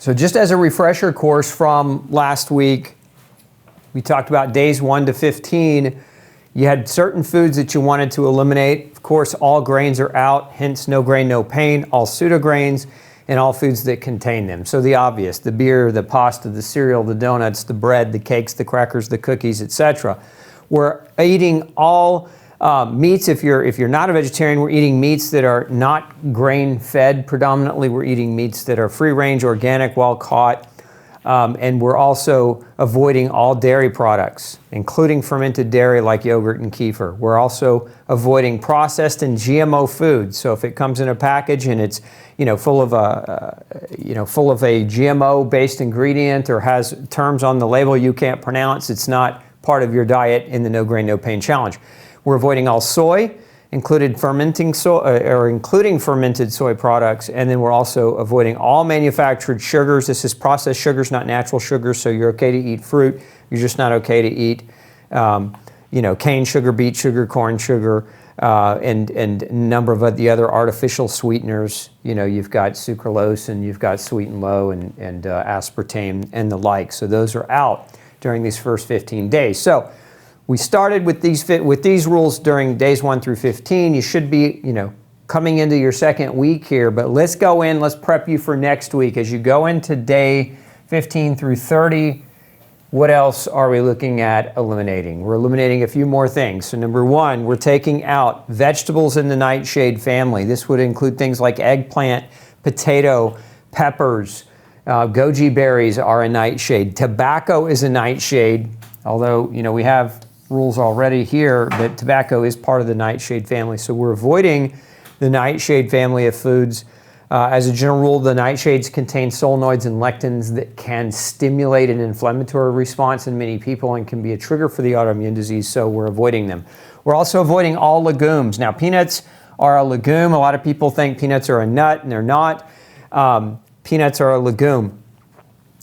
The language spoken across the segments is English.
So just as a refresher course from last week, we talked about days 1 to 15. You had certain foods that you wanted to eliminate. Of course, all grains are out, hence no grain, no pain, all pseudograins, and all foods that contain them. So the obvious, the beer, the pasta, the cereal, the donuts, the bread, the cakes, the crackers, the cookies, etc. We're eating all meats. If you're not a vegetarian, we're eating meats that are not grain-fed predominantly. We're eating meats that are free-range, organic, wild-caught, and we're also avoiding all dairy products, including fermented dairy like yogurt and kefir. We're also avoiding processed and GMO foods. So if it comes in a package and it's full of a GMO-based ingredient or has terms on the label you can't pronounce, it's not part of your diet in the No Grain, No Pain Challenge. We're avoiding all soy, including fermented soy products, and then we're also avoiding all manufactured sugars. This is processed sugars, not natural sugars, so you're okay to eat fruit. You're just not okay to eat, cane sugar, beet sugar, corn sugar, and a number of the other artificial sweeteners. You've got sucralose and you've got sweet and low and aspartame and the like. So those are out during these first 15 days. So we started with these rules during days 1 through 15. You should be, coming into your second week here, but let's go in, let's prep you for next week. As you go into day 15 through 30, what else are we looking at eliminating? We're eliminating a few more things. So number 1, we're taking out vegetables in the nightshade family. This would include things like eggplant, potato, peppers, goji berries are a nightshade. Tobacco is a nightshade, although, we have rules already here, but tobacco is part of the nightshade family. So we're avoiding the nightshade family of foods. As a general rule, the nightshades contain solenoids and lectins that can stimulate an inflammatory response in many people and can be a trigger for the autoimmune disease, so we're avoiding them. We're also avoiding all legumes. Now, peanuts are a legume. A lot of people think peanuts are a nut, and they're not. Peanuts are a legume.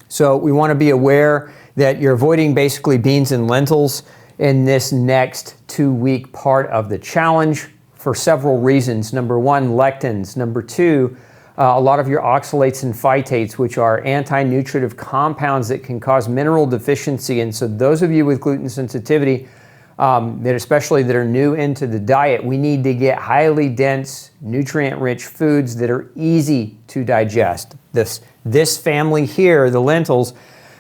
So we want to be aware that you're avoiding basically beans and lentils in this next 2-week part of the challenge for several reasons. Number 1, lectins. Number 2, a lot of your oxalates and phytates, which are anti-nutritive compounds that can cause mineral deficiency. And so those of you with gluten sensitivity, that are new into the diet, we need to get highly dense, nutrient-rich foods that are easy to digest. This family here, the lentils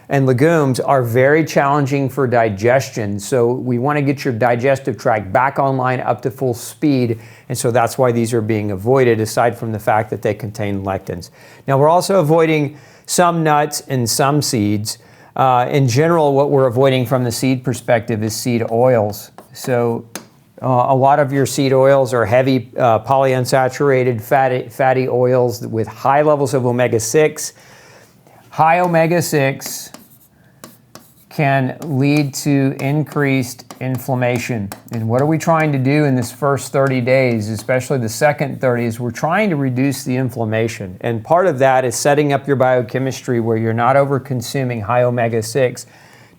and legumes, are very challenging for digestion. So we want to get your digestive tract back online up to full speed. And so that's why these are being avoided, aside from the fact that they contain lectins. Now, we're also avoiding some nuts and some seeds. In general, what we're avoiding from the seed perspective is seed oils. So a lot of your seed oils are heavy polyunsaturated fatty oils with high levels of omega-6. High omega-6 can lead to increased inflammation. And what are we trying to do in this first 30 days, especially the second 30, is we're trying to reduce the inflammation. And part of that is setting up your biochemistry where you're not over-consuming high omega-6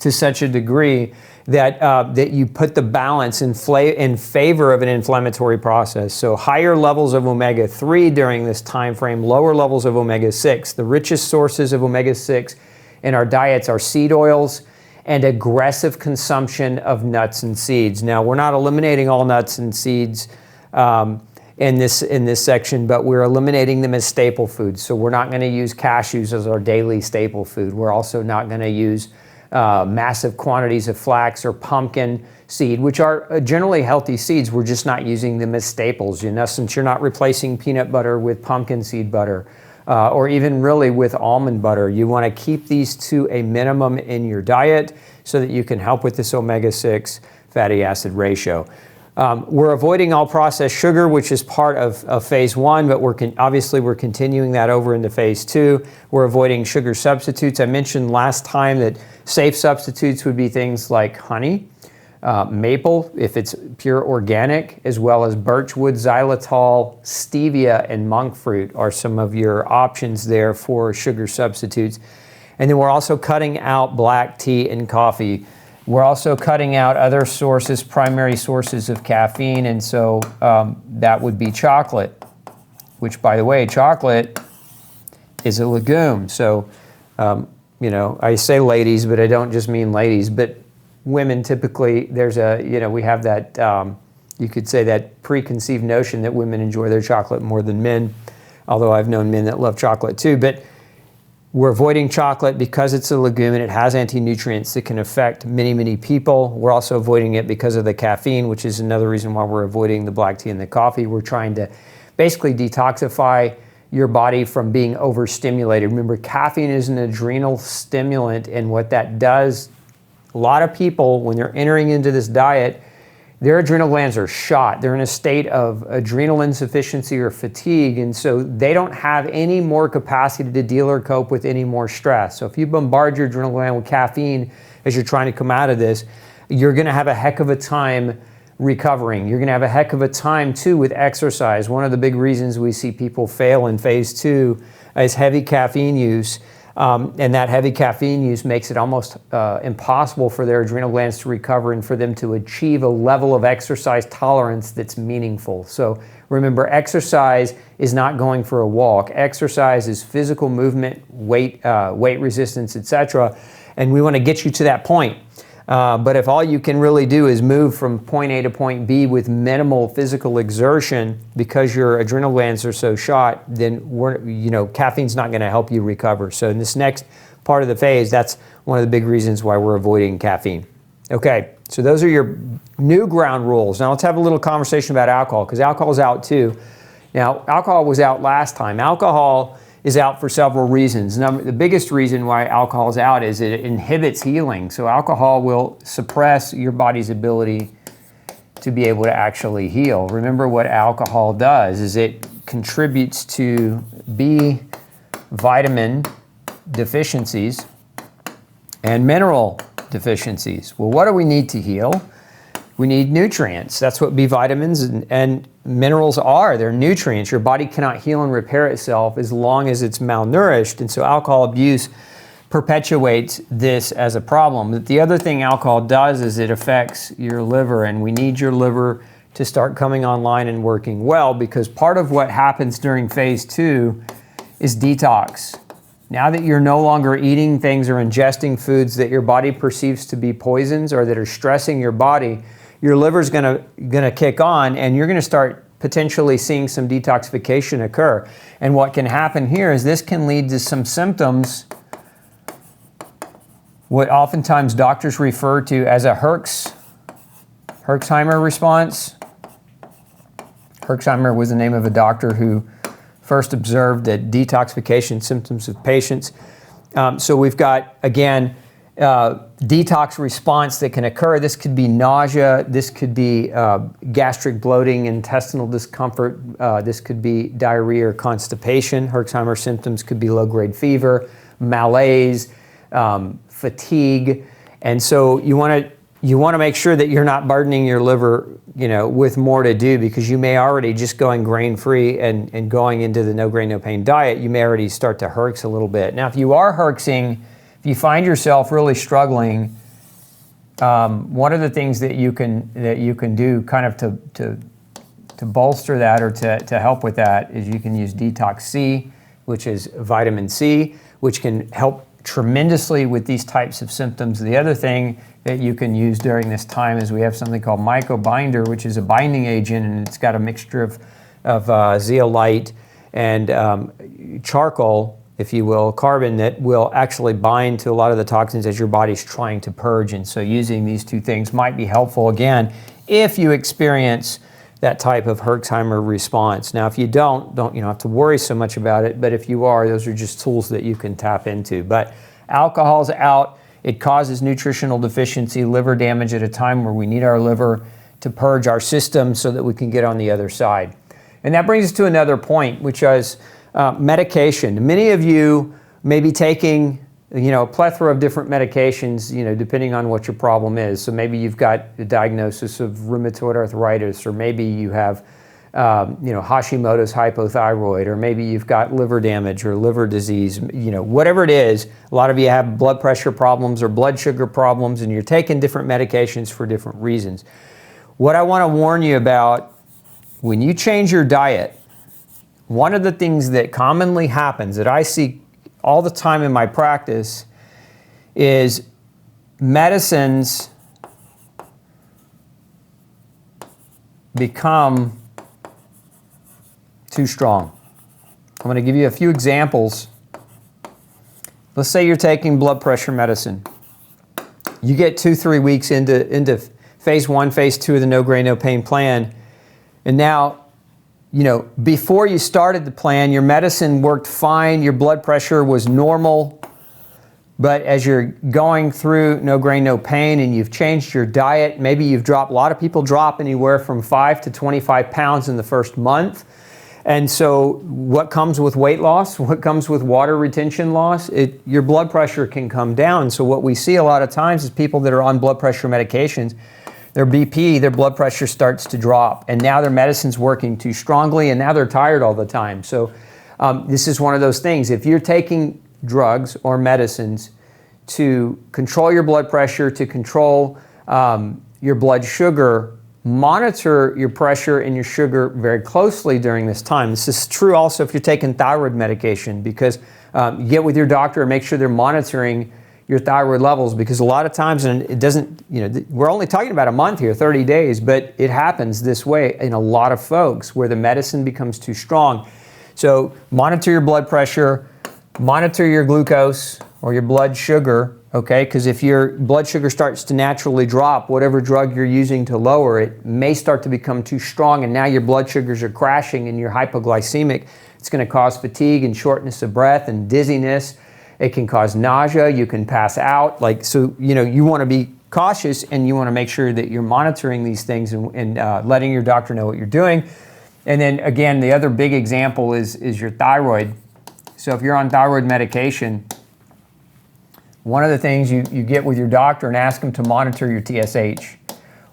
to such a degree that you put the balance in favor of an inflammatory process. So higher levels of omega-3 during this time frame, lower levels of omega-6. The richest sources of omega-6 in our diets are seed oils and aggressive consumption of nuts and seeds. Now, we're not eliminating all nuts and seeds in this section, but we're eliminating them as staple foods. So we're not going to use cashews as our daily staple food. We're also not going to use massive quantities of flax or pumpkin seed, which are generally healthy seeds. We're just not using them as staples. In essence, you're not replacing peanut butter with pumpkin seed butter. Or even really with almond butter. You want to keep these to a minimum in your diet so that you can help with this omega-6 fatty acid ratio. We're avoiding all processed sugar, which is part of phase 1, but we're continuing that over into phase 2. We're avoiding sugar substitutes. I mentioned last time that safe substitutes would be things like honey, maple, if it's pure organic, as well as birchwood, xylitol, stevia, and monk fruit are some of your options there for sugar substitutes. And then we're also cutting out black tea and coffee. We're also cutting out other sources, primary sources of caffeine, and so that would be chocolate, which, by the way, chocolate is a legume. So I say ladies, but I don't just mean ladies, but women typically, we have that, you could say that preconceived notion that women enjoy their chocolate more than men, although I've known men that love chocolate too. But we're avoiding chocolate because it's a legume and it has anti-nutrients that can affect many, many people. We're also avoiding it because of the caffeine, which is another reason why we're avoiding the black tea and the coffee. We're trying to basically detoxify your body from being overstimulated. Remember, caffeine is an adrenal stimulant, and what that does, a lot of people, when they're entering into this diet, their adrenal glands are shot. They're in a state of adrenal insufficiency or fatigue, and so they don't have any more capacity to deal or cope with any more stress. So if you bombard your adrenal gland with caffeine as you're trying to come out of this, you're gonna have a heck of a time recovering. You're gonna have a heck of a time too with exercise. One of the big reasons we see people fail in phase 2 is heavy caffeine use. And that heavy caffeine use makes it almost impossible for their adrenal glands to recover and for them to achieve a level of exercise tolerance that's meaningful. So remember, exercise is not going for a walk. Exercise is physical movement, weight resistance, etc. And we want to get you to that point. But if all you can really do is move from point A to point B with minimal physical exertion because your adrenal glands are so shot, then caffeine's not going to help you recover. So in this next part of the phase, that's one of the big reasons why we're avoiding caffeine. Okay, so those are your new ground rules. Now let's have a little conversation about alcohol, because alcohol is out too. Now, alcohol was out last time. Alcohol is out for several reasons. The biggest reason why alcohol is out is it inhibits healing. So alcohol will suppress your body's ability to be able to actually heal. Remember, what alcohol does is it contributes to B vitamin deficiencies and mineral deficiencies. Well, what do we need to heal? We need nutrients. That's what B vitamins and minerals are. They're nutrients. Your body cannot heal and repair itself as long as it's malnourished. And so alcohol abuse perpetuates this as a problem. But the other thing alcohol does is it affects your liver, and we need your liver to start coming online and working well, because part of what happens during phase 2 is detox. Now that you're no longer eating things or ingesting foods that your body perceives to be poisons or that are stressing your body, your liver's gonna kick on, and you're gonna start potentially seeing some detoxification occur. And what can happen here is this can lead to some symptoms, what oftentimes doctors refer to as a Herxheimer response. Herxheimer was the name of a doctor who first observed that detoxification symptoms of patients. So we've got, again, detox response that can occur. This could be nausea, this could be gastric bloating, intestinal discomfort, this could be diarrhea or constipation. Herxheimer symptoms could be low-grade fever, malaise, fatigue. And so you want to make sure that you're not burdening your liver, with more to do, because you may already, just going grain-free and going into the no grain, no pain diet, you may already start to herx a little bit. Now, if you are herxing, if you find yourself really struggling, one of the things that you can do kind of to bolster that or to help with that is you can use Detox C, which is vitamin C, which can help tremendously with these types of symptoms. The other thing that you can use during this time is we have something called mycobinder, which is a binding agent, and it's got a mixture of zeolite and charcoal, if you will, carbon, that will actually bind to a lot of the toxins as your body's trying to purge. And so using these two things might be helpful, again, if you experience that type of Herxheimer response. Now, if you don't have to worry so much about it, but if you are, those are just tools that you can tap into. But alcohol's out. It causes nutritional deficiency, liver damage at a time where we need our liver to purge our system so that we can get on the other side. And that brings us to another point, which is medication. Many of you may be taking, a plethora of different medications, depending on what your problem is. So maybe you've got a diagnosis of rheumatoid arthritis, or maybe you have, Hashimoto's hypothyroid, or maybe you've got liver damage or liver disease, whatever it is. A lot of you have blood pressure problems or blood sugar problems, and you're taking different medications for different reasons. What I want to warn you about, when you change your diet, one of the things that commonly happens that I see all the time in my practice is medicines become too strong. I'm going to give you a few examples. Let's say you're taking blood pressure medicine. You get 2-3 weeks into phase 1, phase 2 of the no grain, no pain plan. And now, before you started the plan, your medicine worked fine, your blood pressure was normal. But as you're going through no grain, no pain and you've changed your diet, maybe you've dropped, a lot of people drop anywhere from 5 to 25 pounds in the first month. And so what comes with weight loss, what comes with water retention loss, your blood pressure can come down. So what we see a lot of times is people that are on blood pressure medications, their BP, their blood pressure starts to drop. And now their medicine's working too strongly and now they're tired all the time. So this is one of those things. If you're taking drugs or medicines to control your blood pressure, to control your blood sugar, monitor your pressure and your sugar very closely during this time. This is true also if you're taking thyroid medication, because you get with your doctor and make sure they're monitoring your thyroid levels, because a lot of times, and it doesn't, we're only talking about a month here, 30 days, but it happens this way in a lot of folks where the medicine becomes too strong. So monitor your blood pressure, monitor your glucose or your blood sugar, okay? Because if your blood sugar starts to naturally drop, whatever drug you're using to lower it may start to become too strong, and now your blood sugars are crashing and you're hypoglycemic. It's going to cause fatigue and shortness of breath and dizziness. It can cause nausea. You can pass out. You want to be cautious and you want to make sure that you're monitoring these things and letting your doctor know what you're doing. And then again, the other big example is your thyroid. So if you're on thyroid medication, one of the things you get with your doctor and ask them to monitor your TSH.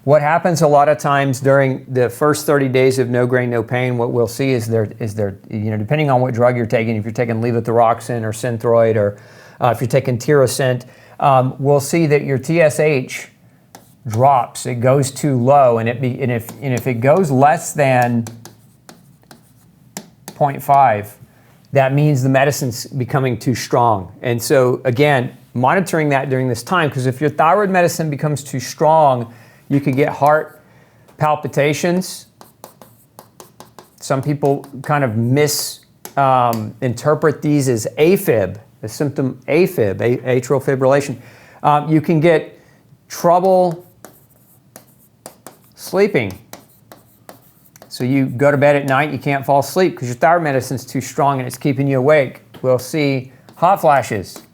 What happens a lot of times during the first 30 days of no grain, no pain, what we'll see is depending on what drug you're taking, if you're taking levothyroxine or Synthroid, or if you're taking Tirosint, we'll see that your TSH drops. It goes too low, and if it goes less than 0.5, that means the medicine's becoming too strong. And so again, monitoring that during this time, because if your thyroid medicine becomes too strong, you could get heart palpitations. Some people kind of misinterpret these as AFib, the symptom AFib, atrial fibrillation. You can get trouble sleeping. So you go to bed at night, you can't fall asleep because your thyroid medicine's too strong and it's keeping you awake. We'll see hot flashes.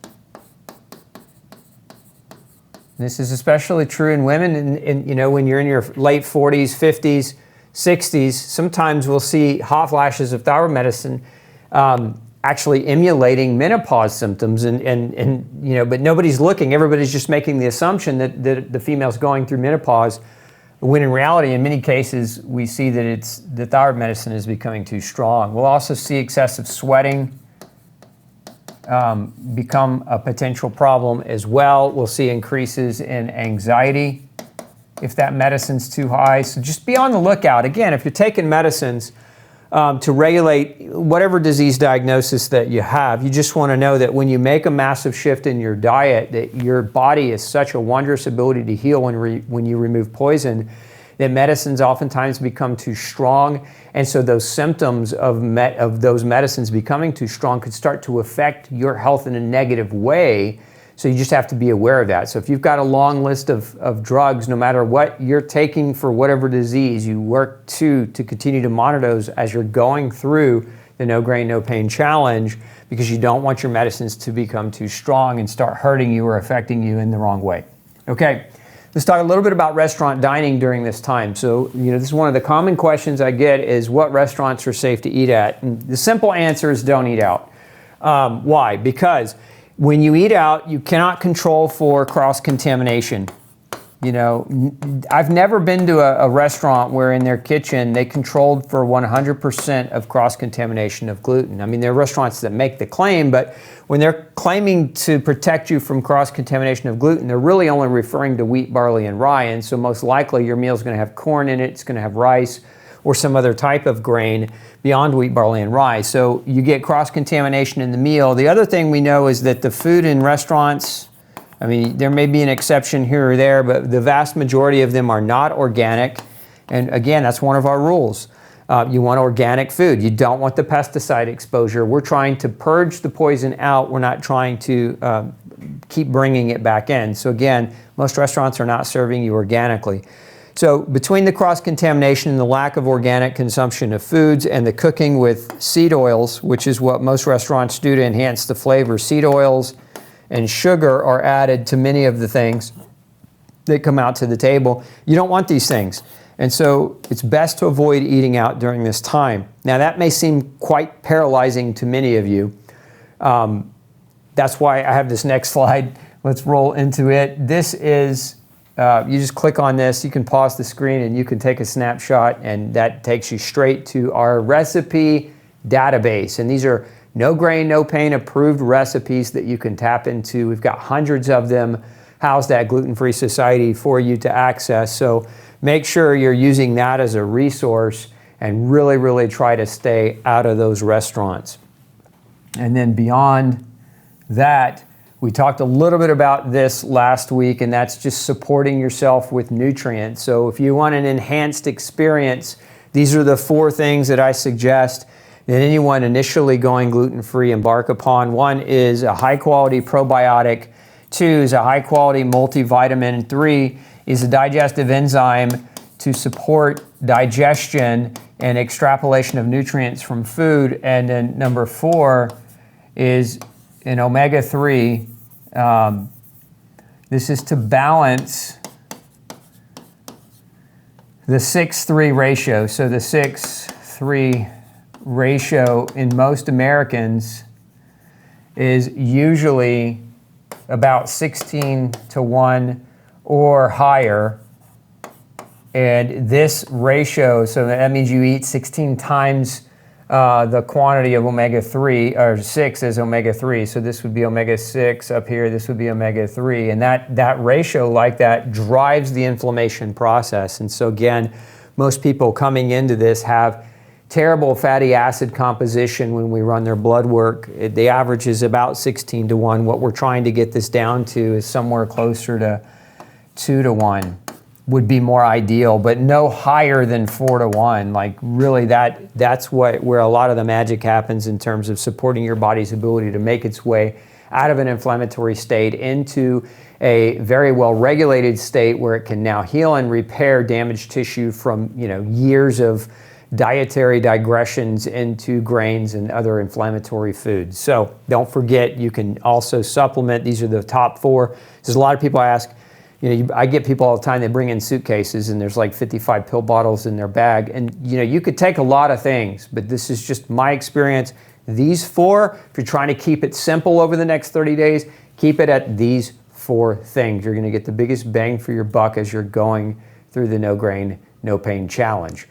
This is especially true in women, and when you're in your late 40s, 50s, 60s, sometimes we'll see hot flashes of thyroid medicine actually emulating menopause symptoms, but nobody's looking. Everybody's just making the assumption that the female's going through menopause, when in reality, in many cases, we see that the thyroid medicine is becoming too strong. We'll also see excessive sweating become a potential problem as well. We'll see increases in anxiety if that medicine's too high. So just be on the lookout. Again, if you're taking medicines to regulate whatever disease diagnosis that you have, you just want to know that when you make a massive shift in your diet, that your body has such a wondrous ability to heal when you remove poison, that medicines oftentimes become too strong. And so those symptoms of those medicines becoming too strong could start to affect your health in a negative way. So you just have to be aware of that. So if you've got a long list of drugs, no matter what you're taking for whatever disease, you work to continue to monitor those as you're going through the No Grain, No Pain Challenge, because you don't want your medicines to become too strong and start hurting you or affecting you in the wrong way. Okay. Let's talk a little bit about restaurant dining during this time. So, this is one of the common questions I get is what restaurants are safe to eat at? And the simple answer is don't eat out. Why? Because when you eat out, you cannot control for cross-contamination. I've never been to a restaurant where in their kitchen they controlled for 100% of cross-contamination of gluten. I mean, there are restaurants that make the claim, but when they're claiming to protect you from cross-contamination of gluten, they're really only referring to wheat, barley, and rye. And so most likely your meal is going to have corn in it, it's going to have rice, or some other type of grain beyond wheat, barley, and rye. So you get cross-contamination in the meal. The other thing we know is that the food in restaurants, I mean, there may be an exception here or there, but the vast majority of them are not organic. And again, that's one of our rules. You want organic food. You don't want the pesticide exposure. We're trying to purge the poison out. We're not trying to keep bringing it back in. So again, most restaurants are not serving you organically. So between the cross-contamination and the lack of organic consumption of foods and the cooking with seed oils, which is what most restaurants do to enhance the flavor, seed oils and sugar are added to many of the things that come out to the table. You don't want these things. And so it's best to avoid eating out during this time. Now that may seem quite paralyzing to many of you. That's why I have this next slide. Let's roll into it. This is, you just click on this, you can pause the screen and you can take a snapshot, and that takes you straight to our recipe database. And these are no grain, no pain approved recipes that you can tap into. We've got hundreds of them housed at Gluten-Free Society for you to access. So make sure you're using that as a resource and really, really try to stay out of those restaurants. And then beyond that, we talked a little bit about this last week, and that's just supporting yourself with nutrients. So if you want an enhanced experience, these are the 4 things that I suggest that anyone initially going gluten-free embark upon. 1 is a high-quality probiotic. 2 is a high-quality multivitamin. 3 is a digestive enzyme to support digestion and extrapolation of nutrients from food. And then number 4 is an omega-3. This is to balance the 6-3 ratio. So the 6-3 ratio in most Americans is usually about 16-1 or higher. And this ratio, so that means you eat 16 times the quantity of omega-3, or 6 as omega-3. So this would be omega-6 up here, this would be omega-3. And that ratio like that drives the inflammation process. And so again, most people coming into this have terrible fatty acid composition when we run their blood work. The average is about 16-1. What we're trying to get this down to is somewhere closer to 2-1 would be more ideal, but no higher than 4-1. Like really that's where a lot of the magic happens in terms of supporting your body's ability to make its way out of an inflammatory state into a very well regulated state where it can now heal and repair damaged tissue from years of dietary digressions into grains and other inflammatory foods. So don't forget, you can also supplement. These are the top 4. There's a lot of people ask, I get people all the time, they bring in suitcases and there's like 55 pill bottles in their bag. And you could take a lot of things, but this is just my experience. These 4, if you're trying to keep it simple over the next 30 days, keep it at these 4 things. You're gonna get the biggest bang for your buck as you're going through the No Grain, No Pain Challenge.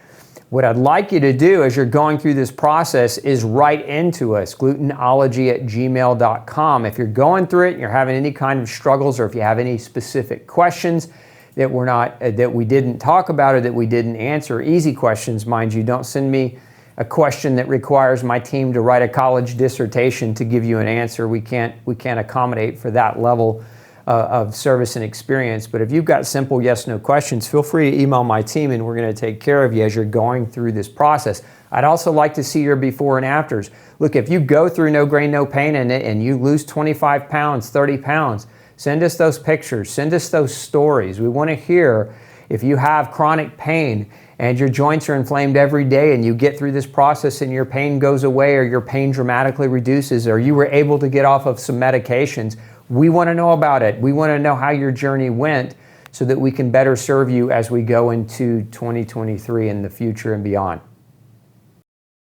What I'd like you to do as you're going through this process is write into us, glutenology@gmail.com. If you're going through it and you're having any kind of struggles, or if you have any specific questions that we didn't talk about or that we didn't answer, easy questions, mind you, don't send me a question that requires my team to write a college dissertation to give you an answer. We can't accommodate for that level of service and experience. But if you've got simple yes/no questions, feel free to email my team and we're going to take care of you as you're going through this process. I'd also like to see your before and afters. Look, if you go through No Grain, No Pain and you lose 25 pounds, 30 pounds, send us those pictures, send us those stories. We want to hear if you have chronic pain and your joints are inflamed every day and you get through this process and your pain goes away or your pain dramatically reduces or you were able to get off of some medications. We want to know about it. We want to know how your journey went so that we can better serve you as we go into 2023 and the future and beyond.